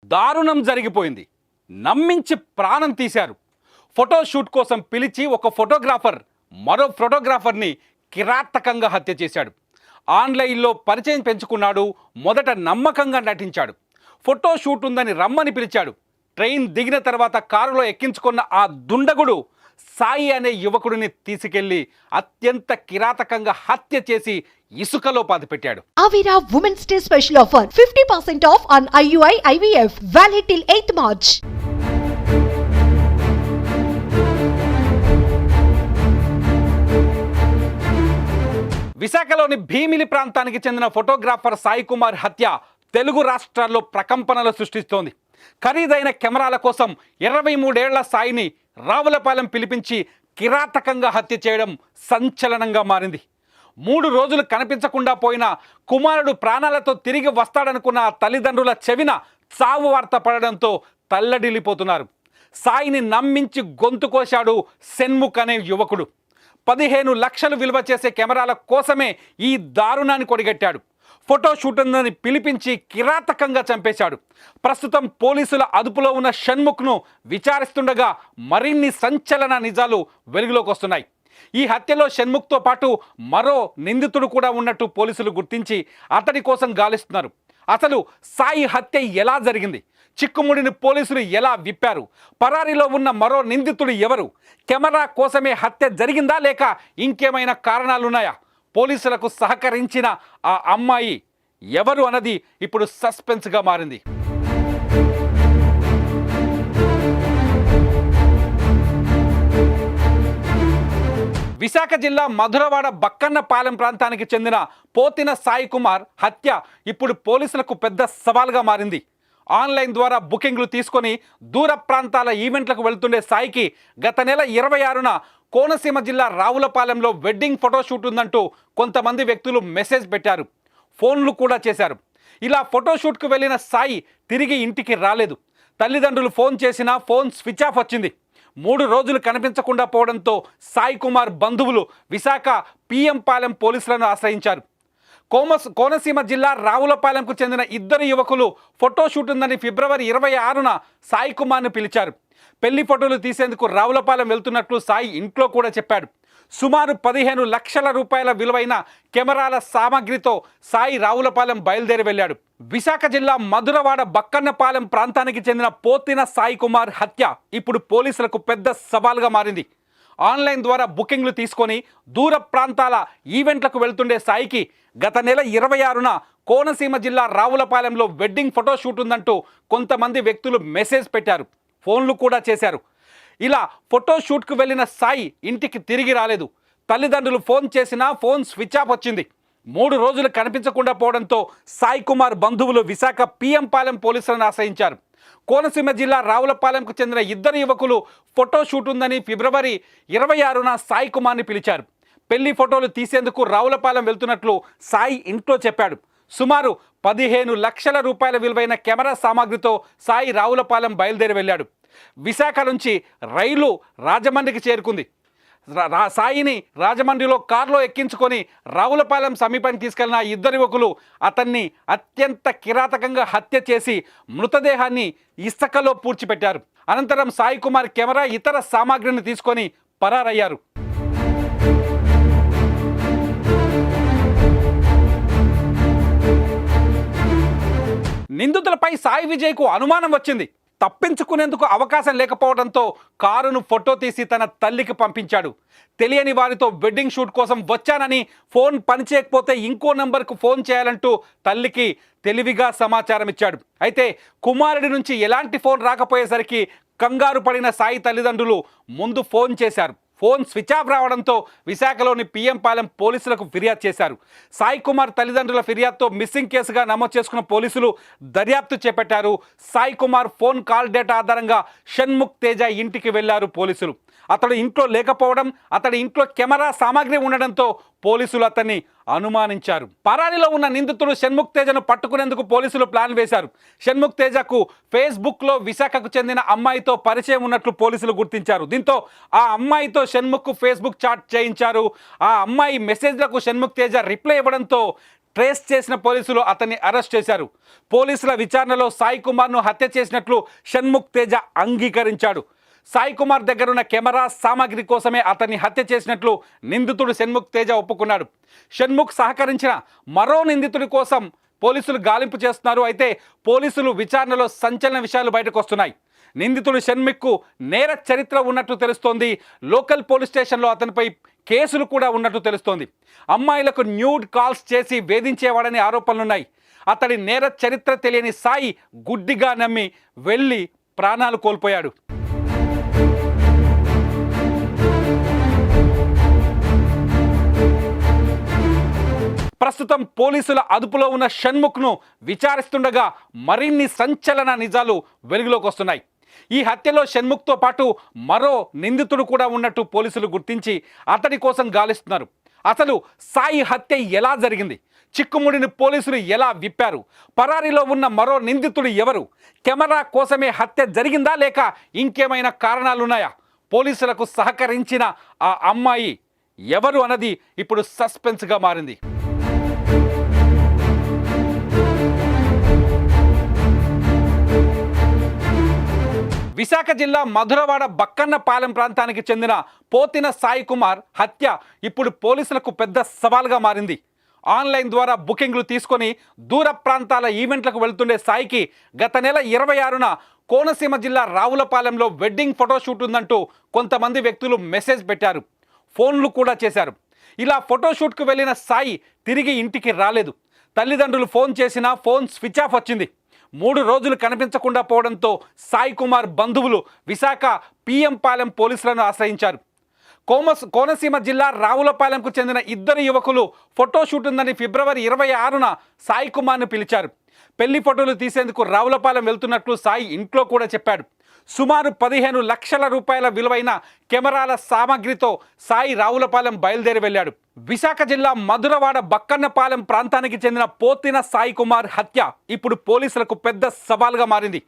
దారుణం జరిగిపోయింది. నమ్మించి ప్రాణం తీశారు. ఫోటో షూట్ కోసం పిలిచి ఒక ఫోటోగ్రాఫర్ మరో ఫోటోగ్రాఫర్ని కిరాతకంగా హత్య చేశాడు. ఆన్లైన్లో పరిచయం పెంచుకున్నాడు. మొదట నమ్మకంగా నటించాడు. ఫోటో షూట్ ఉందని రమ్మని పిలిచాడు. ట్రైన్ దిగిన తర్వాత కారులో ఎక్కించుకున్న ఆ దుండగుడు సాయి అనే యువకుడిని తీసుకెళ్లి అత్యంత కిరాతకంగా హత్య చేసి ఇసుకలో పాతిపెట్టాడు. Avira Women's Day special offer 50% off on IUI IVF valid till 8th March. విశాఖలోని భీమిలి ప్రాంతానికి చెందిన ఫోటోగ్రాఫర్ సాయి కుమార్ హత్య తెలుగు రాష్ట్రాల్లో ప్రకంపనలు సృష్టిస్తోంది. ఖరీదైన కెమెరాల కోసం 23 ఏళ్ల సాయిని రావులపాలెం పిలిపించి కిరాతకంగా హత్య చేయడం సంచలనంగా మారింది. 3 రోజులు కనిపించకుండా పోయిన కుమారుడు ప్రాణాలతో తిరిగి వస్తాడనుకున్న తల్లిదండ్రుల చెవిన చావు వార్త పడడంతో తల్లడిల్లిపోతున్నారు. సాయిని నమ్మించి గొంతు కోశాడు షణ్ముఖ్ అనే యువకుడు. 15 లక్షలు విలువ చేసే కెమెరాల కోసమే ఈ దారుణాన్ని కొడిగట్టాడు. ఫోటో షూట్ ఉందని పిలిపించి కిరాతకంగా చంపేశాడు. ప్రస్తుతం పోలీసుల అదుపులో ఉన్న షణ్ముఖ్ను విచారిస్తుండగా మరిన్ని సంచలన నిజాలు వెలుగులోకి వస్తున్నాయి. ఈ హత్యలో షణ్ముఖ్తో పాటు మరో నిందితుడు కూడా ఉన్నట్టు పోలీసులు గుర్తించి అతడి కోసం గాలిస్తున్నారు. అసలు సాయి హత్య ఎలా జరిగింది? చిక్కుముడిని పోలీసులు ఎలా విప్పారు? పరారీలో ఉన్న మరో నిందితుడు ఎవరు? కెమెరా కోసమే హత్య జరిగిందా లేక ఇంకేమైనా కారణాలున్నాయా? పోలీసులకు సహకరించిన ఆ అమ్మాయి ఎవరు అన్నది ఇప్పుడు సస్పెన్స్గా మారింది. విశాఖ జిల్లా మధురవాడ బక్కన్నపాలెం ప్రాంతానికి చెందిన పోతిన సాయి కుమార్ హత్య ఇప్పుడు పోలీసులకు పెద్ద సవాల్గా మారింది. ఆన్లైన్ ద్వారా బుకింగ్లు తీసుకొని దూర ప్రాంతాల ఈవెంట్లకు వెళ్తుండే సాయికి గత నెల 26న కోనసీమ జిల్లా రావులపాలెంలో వెడ్డింగ్ ఫోటోషూట్ ఉందంటూ కొంతమంది వ్యక్తులు మెసేజ్ పెట్టారు. ఫోన్లు కూడా చేశారు. ఇలా ఫోటోషూట్కు వెళ్ళిన సాయి తిరిగి ఇంటికి రాలేదు. తల్లిదండ్రులు ఫోన్ చేసినా ఫోన్ స్విచ్ ఆఫ్ వచ్చింది. 3 రోజులు కనిపించకుండా పోవడంతో సాయి కుమార్ బంధువులు విశాఖ పిఎం పాలెం పోలీసులను ఆశ్రయించారు. కోనసీమ జిల్లా రావులపాలెంకు చెందిన 2 యువకులు ఫోటోషూట్ ఉందని ఫిబ్రవరి 26న సాయి కుమార్ను పిలిచారు. పెళ్లి ఫోటోలు తీసేందుకు రావులపాలెం వెళ్తున్నట్లు సాయి ఇంట్లో కూడా చెప్పాడు. సుమారు 15 లక్షల రూపాయల విలువైన కెమెరాల సామాగ్రితో సాయి రావులపాలెం బయలుదేరి వెళ్ళాడు. విశాఖ జిల్లా మధురవాడ బక్కన్నపాలెం ప్రాంతానికి చెందిన పోతిన సాయి కుమార్ హత్య ఇప్పుడు పోలీసులకు పెద్ద సవాల్గా మారింది. ఆన్లైన్ ద్వారా బుకింగ్లు తీసుకొని దూర ప్రాంతాల ఈవెంట్లకు వెళ్తుండే సాయికి గత నెల 26న కోనసీమ జిల్లా రావులపాలెంలో వెడ్డింగ్ ఫోటోషూట్ ఉందంటూ కొంతమంది వ్యక్తులు మెసేజ్ పెట్టారు. ఫోన్లు కూడా చేశారు. ఇలా ఫోటోషూట్కు వెళ్ళిన సాయి ఇంటికి తిరిగి రాలేదు. తల్లిదండ్రులు ఫోన్ చేసినా ఫోన్ స్విచ్ ఆఫ్ వచ్చింది. 3 రోజులు కనిపించకుండా పోవడంతో సాయి కుమార్ బంధువులు విశాఖ పిఎం పాలెం పోలీసులను ఆశ్రయించారు. కోనసీమ జిల్లా రావులపాలెంకు చెందిన 2 యువకులు ఫోటోషూట్ ఉందని ఫిబ్రవరి 26న సాయి కుమార్ని పిలిచారు. పెళ్లి ఫోటోలు తీసేందుకు రావులపాలెం వెళ్తున్నట్లు సాయి ఇంట్లో చెప్పాడు. సుమారు 15 లక్షల రూపాయల విలువైన కెమెరా సామాగ్రితో సాయి రావులపాలెం బయలుదేరి వెళ్ళాడు. విశాఖ నుంచి రైలు రాజమండ్రికి చేరుకుంది. సాయిని రాజమండ్రిలో కారులో ఎక్కించుకొని రావులపాలెం సమీపానికి తీసుకెళ్లిన 2 యువకులు అతన్ని అత్యంత కిరాతకంగా హత్య చేసి మృతదేహాన్ని ఇసుకలో పూడ్చిపెట్టారు. అనంతరం సాయి కుమార్ కెమెరా ఇతర సామాగ్రిని తీసుకొని పరారయ్యారు. నిందితులపై సాయి విజయ్కు అనుమానం వచ్చింది. తప్పించుకునేందుకు అవకాశం లేకపోవడంతో కారును ఫోటో తీసి తన తల్లికి పంపించాడు. తెలియని వారితో వెడ్డింగ్ షూట్ కోసం వచ్చానని, ఫోన్ పనిచేయకపోతే ఇంకో నంబర్కు ఫోన్ చేయాలంటూ తల్లికి తెలివిగా సమాచారం ఇచ్చాడు. అయితే కుమారుడి నుంచి ఎలాంటి ఫోన్ రాకపోయేసరికి కంగారు పడిన సాయి తల్లిదండ్రులు ముందు ఫోన్ చేశారు. ఫోన్ స్విచ్ ఆఫ్ రావడంతో విశాఖలోని పిఎం పాలెం పోలీసులకు ఫిర్యాదు చేశారు. సాయి కుమార్ తల్లిదండ్రుల ఫిర్యాదుతో మిస్సింగ్ కేసుగా నమోదు చేసుకున్న పోలీసులు దర్యాప్తు చేపట్టారు. Sai Kumar phone call data ఆధారంగా షణ్ముఖ్ తేజ ఇంటికి వెళ్లారు పోలీసులు. అతడు ఇంట్లో లేకపోవడం, అతడి ఇంట్లో కెమెరా సామాగ్రి ఉండడంతో పోలీసులు అతన్ని అనుమానించారు. పరారీలో ఉన్న నిందితుడు షణ్ముఖ్ తేజను పట్టుకునేందుకు పోలీసులు ప్లాన్ వేశారు. షణ్ముఖ్ తేజకు ఫేస్బుక్లో విశాఖకు చెందిన అమ్మాయితో పరిచయం ఉన్నట్లు పోలీసులు గుర్తించారు. దీంతో ఆ అమ్మాయితో షణ్ముఖ్ ఫేస్బుక్ చాట్ చేయించారు. ఆ అమ్మాయి మెసేజ్లకు షణ్ముఖ్ తేజ రిప్లై ఇవ్వడంతో ట్రేస్ చేసిన పోలీసులు అతన్ని అరెస్ట్ చేశారు. పోలీసుల విచారణలో సాయి కుమార్ను హత్య చేసినట్లు షణ్ముఖ్ తేజ అంగీకరించాడు. సాయి కుమార్ దగ్గరున్న కెమెరా సామాగ్రి కోసమే అతన్ని హత్య చేసినట్లు నిందితుడు షణ్ముఖ్ తేజ ఒప్పుకున్నాడు. షణ్ముఖ్ సహకరించిన మరో నిందితుడి కోసం పోలీసులు గాలింపు చేస్తున్నారు. అయితే పోలీసులు విచారణలో సంచలన విషయాలు బయటకు వస్తున్నాయి. నిందితుడు షణ్ముఖ్కు నేర చరిత్ర ఉన్నట్టు తెలుస్తోంది. లోకల్ పోలీస్ స్టేషన్లో అతనిపై కేసులు కూడా ఉన్నట్టు తెలుస్తోంది. అమ్మాయిలకు న్యూడ్ కాల్స్ చేసి వేధించేవాడని ఆరోపణలున్నాయి. అతడి నేర చరిత్ర తెలియని సాయి గుడ్డిగా నమ్మి వెళ్ళి ప్రాణాలు కోల్పోయాడు. ప్రస్తుతం పోలీసుల అదుపులో ఉన్న షణ్ముఖ్ను విచారిస్తుండగా మరిన్ని సంచలన నిజాలు వెలుగులోకి వస్తున్నాయి. ఈ హత్యలో షణ్ముఖ్తో పాటు మరో నిందితుడు కూడా ఉన్నట్టు పోలీసులు గుర్తించి అతడి కోసం గాలిస్తున్నారు. అసలు సాయి హత్య ఎలా జరిగింది? చిక్కుముడిని పోలీసులు ఎలా విప్పారు? పరారీలో ఉన్న మరో నిందితుడు ఎవరు? కెమెరా కోసమే హత్య జరిగిందా లేక ఇంకేమైనా కారణాలున్నాయా? పోలీసులకు సహకరించిన ఆ అమ్మాయి ఎవరు అన్నది ఇప్పుడు సస్పెన్స్గా మారింది. విశాఖ జిల్లా మధురవాడ బక్కన్నపాలెం ప్రాంతానికి చెందిన పోతిన సాయి కుమార్ హత్య ఇప్పుడు పోలీసులకు పెద్ద సవాల్గా మారింది. ఆన్లైన్ ద్వారా బుకింగ్లు తీసుకొని దూర ప్రాంతాల ఈవెంట్లకు వెళ్తుండే సాయికి గత నెల 26న కోనసీమ జిల్లా రావులపాలెంలో వెడ్డింగ్ ఫోటోషూట్ ఉందంటూ కొంతమంది వ్యక్తులు మెసేజ్ పెట్టారు. ఫోన్లు కూడా చేశారు. ఇలా ఫోటోషూట్కు వెళ్ళిన సాయి తిరిగి ఇంటికి రాలేదు. తల్లిదండ్రులు ఫోన్ చేసినా ఫోన్ స్విచ్ ఆఫ్ వచ్చింది. 3 రోజులు కనిపించకుండా పోవడంతో సాయి కుమార్ బంధువులు విశాఖ పిఎం పాలెం పోలీసులను ఆశ్రయించారు. కోనసీమ జిల్లా రావులపాలెంకు చెందిన 2 యువకులు ఫోటోషూట్ ఉందని ఫిబ్రవరి 26న సాయి కుమార్ను పిలిచారు. పెళ్లి ఫోటోలు తీసేందుకు రావులపాలెం వెళ్తున్నట్లు సాయి ఇంట్లో కూడా చెప్పాడు. సుమారు 15 లక్షల రూపాయల విలువైన కెమెరాల సామాగ్రితో సాయి రావులపాలెం బయలుదేరి వెళ్ళాడు. విశాఖ జిల్లా మధురవాడ బక్కన్నపాలెం ప్రాంతానికి చెందిన పోతిన సాయి కుమార్ హత్య ఇప్పుడు పోలీసులకు పెద్ద సవాల్గా మారింది.